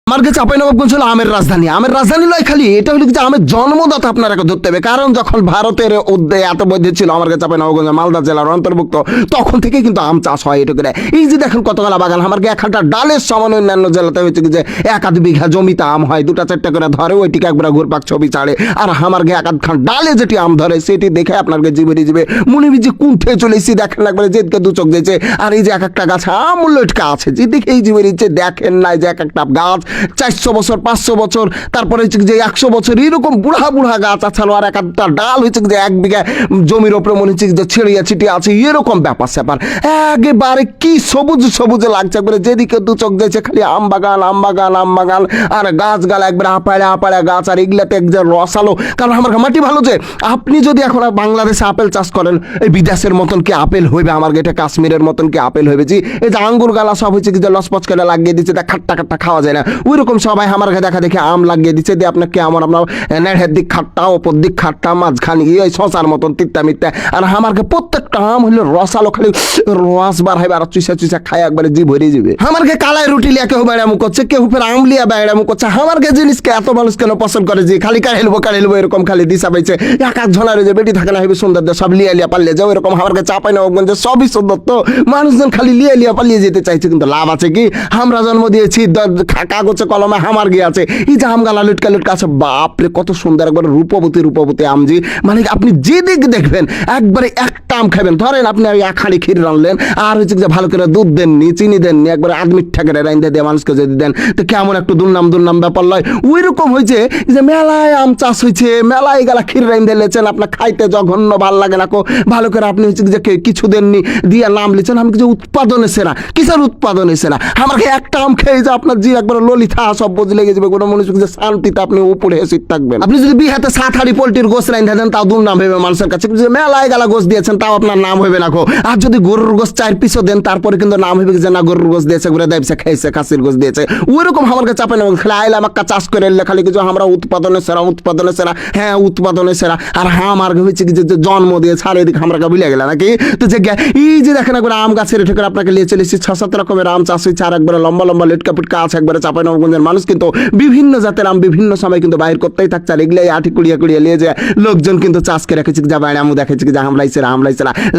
আমার কাছে চাঁপাইনবাবগঞ্জ হলো আমের রাজধানী। আমের রাজধানী নয় খালি, এটা হলো যে আমের জন্মদাতা আপনারা ধরতে হবে। কারণ যখন ভারতের উদ্যোগে এত মধ্যে ছিল আমার কাছে চাঁপাইনবাবগঞ্জ মালদা জেলার অন্তর্ভুক্ত, তখন থেকে কিন্তু আম চাষ হয়। এটা করে এই যে দেখেন কতগুলা বাগান, আমার একটা ডালের সমান অন্যান্য জেলাতে হচ্ছে যে 1-2 বিঘা জমিতে আম হয়, 2-4টা করে ধরে, ওইটিকে একবার ঘুরপাক ছবি ছাড়ে। আর আমার 1-2 ডালে যেটি আম ধরে সেটি দেখে আপনার জীবনে জীবে মনে যে কুণ্ঠে চলেছি। দেখেন একবারে যেদিকে 2 চোখ দিয়েছে। আর এই যে একটা গাছ আমূল্য ইটকা আছে, যেদিকে এই জীবনে ইচ্ছে দেখেন নাই যে একটা গাছ 400 বছর 500 বছর, তারপরে হচ্ছে যে 100 বছর, এরকম বুড়া বুড়া গাছ আছে। আর একটা ডাল হচ্ছে যে 1 বিঘা জমির ওপরে মনে হচ্ছে যে ছিড়িয়া ছিটিয়ে আছে, এরকম ব্যাপার স্যাপার একেবারে কি সবুজ সবুজ লাগছে। একবারে যেদিকে 2 চোখ দিয়েছে খালি আম বাগান আম বাগান আম বাগান, আর গাছ গালা একবারে আপাড়া আপাড়া গাছ। আর এগুলাতে একজন রসালো, কারণ আমার মাটি ভালো। যে আপনি যদি এখন বাংলাদেশে আপেল চাষ করেন, এই বিদেশের মতন কি আপেল হইবে? আমার এটা কাশ্মীরের মতন কি আপেল হইবে? জি, এই যে আঙ্গুর গালা সব হচ্ছে কি যে লসপচ করে লাগিয়ে দিচ্ছে, তা খাট্টা খাট্টা খাওয়া যায় না। ওইরকম সবাই আমার দেখা দেখে আম লাগিয়ে দিচ্ছে, দিয়ে আপনাকে আমার আপনার নেড়ের দিক খাট্টা, ওপর দিক খাট্টা, মাঝখানে ওই শশার মতন তিত্তা মিত্তা। আর আমাকে প্রত্যেকটা আম হইলে রসালো, খালি রস বার হবে আর চুষা চুষা খায় একবারে জি ভরে যাবে। আমাকে কালাই রুটি লিয়া কেউ বেড়ামু করছে, কেউ ফের আম লিয়া বেড়ামু করছে। আমাকে জিনিসকে এত মানুষ কেন পছন্দ করে যে খালি কাড়েলবো এরকম খালি দিশা পাইছে। এক ঝোলারে যে বেটি থাকে না হইবে সুন্দর, সব লিয়া লিয়া পাল্লে যাও, এরকম আমাকে চাঁপাইনবাবগঞ্জে সবই সুন্দর। তো মানুষজন খালি লিয়া লিয়া পালিয়ে যেতে চাইছে, কিন্তু লাভ আছে কি? আমরা জন্ম দিয়েছি কাগজে কলমে হামার গিয়ে আছে। এই যে আম গালা লুটকা লুটকা আছে, বাপরে কত সুন্দর, একবার রূপবতী রূপবতী আমজি। মানে আপনি যেদিক দেখবেন একবারে একটা আম খাবেন। ধরেন আপনি এক হাঁড়ি ক্ষীর রানলেন, আর হচ্ছে যে ভালো করে দুধ দেননি, চিনি দেননি, একবারে মিঠা করে রাইন্দা দিয়ে মানুষকে যদি দেন, তো কেমন একটু দুর্নাম ব্যাপার লয়। ওই রকম হয়েছে যে মেলায় আম চাষ হয়েছে, মেলায় গেলা ক্ষীর রাইন্দা লেছেন, আপনার খাইতে জঘন্য ভাল লাগে না কো, ভালো করে আপনি হচ্ছে যে কিছু দেননি, দিয়ে নাম লিখছেন। আমি কিছু উৎপাদন এসে না, কিসের উৎপাদন এসে না? আমাকে একটা আম খেয়ে যে আপনার জি একবার ললিতা সব বুঝ লেগে যাবে, কোনো মনুষ্য যে শান্তিতে আপনি উপরে হেসে থাকবেন। আপনি যদি বিহাতে 7 হাঁড়ি পোল্ট্রির গোস রাইন্দা দেন, তাও দুর্নাম হবে মানুষের কাছে, মেলায় গেলা গোস দিয়েছেন, তাও আপনার নাম হবে না কো। আর যদি গরুর গোস 4 পিসও দেন, তারপরে কিন্তু নাম হবে যে না গরুর গোস দিয়েছে, ঘুরে দেবছে খাইছে, খাসির গোস দিয়েছে। ওইরকম আমার কাছে চাপে না, খালি আইলাম একটা চাষ করে এলে খালি কিছু আমরা উৎপাদনের সেরা। হ্যাঁ উৎপাদনের সেরা। আর আমার হয়েছে কি যে জন্ম দিয়ে ছাড়ে এদিকে আমরা ভুলে গেলাম নাকি? তো যে এই যে দেখেন একবার আম গাছের ঠেকে আপনাকে নিয়ে চলে এসেছি, 6-7 রকমের আম চাষ হয়েছে। আর একবারে লম্বা লম্বা লেটকা পুটকা আছে। একবারে চাঁপাইনবাবগঞ্জের মানুষ কিন্তু বিভিন্ন জাতের আম বিভিন্ন সময় কিন্তু বাইর করতেই থাকছে। আর এগুলাই আঠি কুড়িয়ে নিয়ে যায় লোকজন কিন্তু চাষ করে রেখেছে, যা বাইরে আমও দেখেছে যে আমলাইছে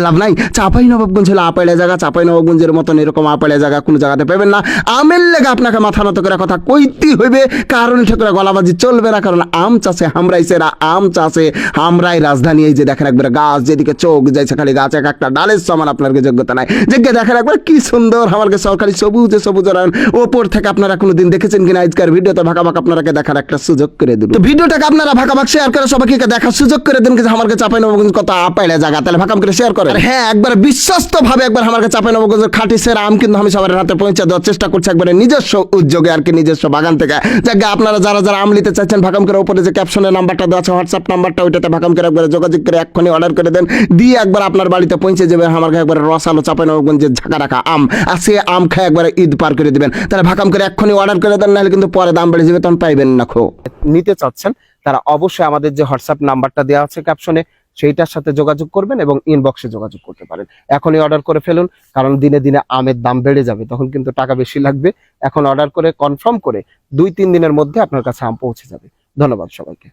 লাভ নাই। চাঁপাইনবাবগঞ্জ হলো আপাড়া জায়গা। চাঁপাইনবাবগঞ্জের মতন এরকম আপাড়া জায়গা কোনো জায়গাতে পাবেন না। আমের লেগে আপনাকে মাথা নত করে কথা কইতেই হইবে, কারণ ঠেকরা গলাবাজি চলবে না। কারণ আম চাষে আমরাইছেরা, আম চাষে আমরাই রাজধানী। এই যে দেখেন একবার গাছ যেদিকে চোখ যাইছে খালি গাছ, একটা ডালের সমান আপনার যোগ্যতা নাই। যোগ্য দেখেন একবার কি সুন্দর আমার সরকারি সবুজ রান। ওপর থেকে আপনারা কোনোদিন দেখেছেন কিনা আজকের ভিডিওতে ভাগাভাগ আপনাকে দেখার একটা সুযোগ করে দিন। তো ভিডিওটাকে আপনারা ভাগাভাগ শেয়ার করে সবাইকে দেখার সুযোগ করে দিন, কিন্তু আমার চাঁপাইনবাবগঞ্জ কত আপাইলা জায়গা, তাহলে ভাগাম করে শেয়ার করেন। হ্যাঁ একবার বিশ্বস্ত ভাবে একবার আমার চাঁপাইনবাবগঞ্জের খাঁটি সেরা আম কিন্তু আমি সবার হাতে পৌঁছে দেওয়ার চেষ্টা করছি, একবারে নিজস্ব উদ্যোগে আর কি, নিজস্ব বাগান থেকে। যাকে আপনারা যারা আম নিতে চাইছেন, ভাগাম করে উপরে যে ক্যাপশনের নাম্বারটা দেওয়া আছে, হোয়াটসঅ্যাপ নাম্বারটা, ওইটাতে ভাগাম করে একবার যোগাযোগ করে এক্ষুনি অর্ডার করে দেন, দিয়ে একবার আপনার বাড়িতে পৌঁছে যাবে আমার একবার রসালো চাঁপাইনবাবগঞ্জের ঝাঁকা রাখা আম। আর সে আম খায় একবারে ঈদ পার করে দিবেন। তাহলে ভাগাম করে এক্ষুনি অর্ডার করে দেন, নাহলে কিন্তু পরে দাম বেড়ে যাবে, তখন পাইবেন না। নিতে চাচ্ছেন তারা অবশ্যই আমাদের যে হোয়াটসঅ্যাপ নাম্বারটা দেওয়া আছে ক্যাপশনে, সেইটার সাথে যোগাযোগ করবেন এবং ইনবক্সে যোগাযোগ করতে পারেন। এখনই অর্ডার করে ফেলুন, কারণ দিনে দিনে আমের দাম বেড়ে যাবে, তখন কিন্তু টাকা বেশি লাগবে। এখন অর্ডার করে কনফার্ম করে 2-3 দিনের মধ্যে আপনার কাছে আম পৌঁছে যাবে। ধন্যবাদ সবাইকে।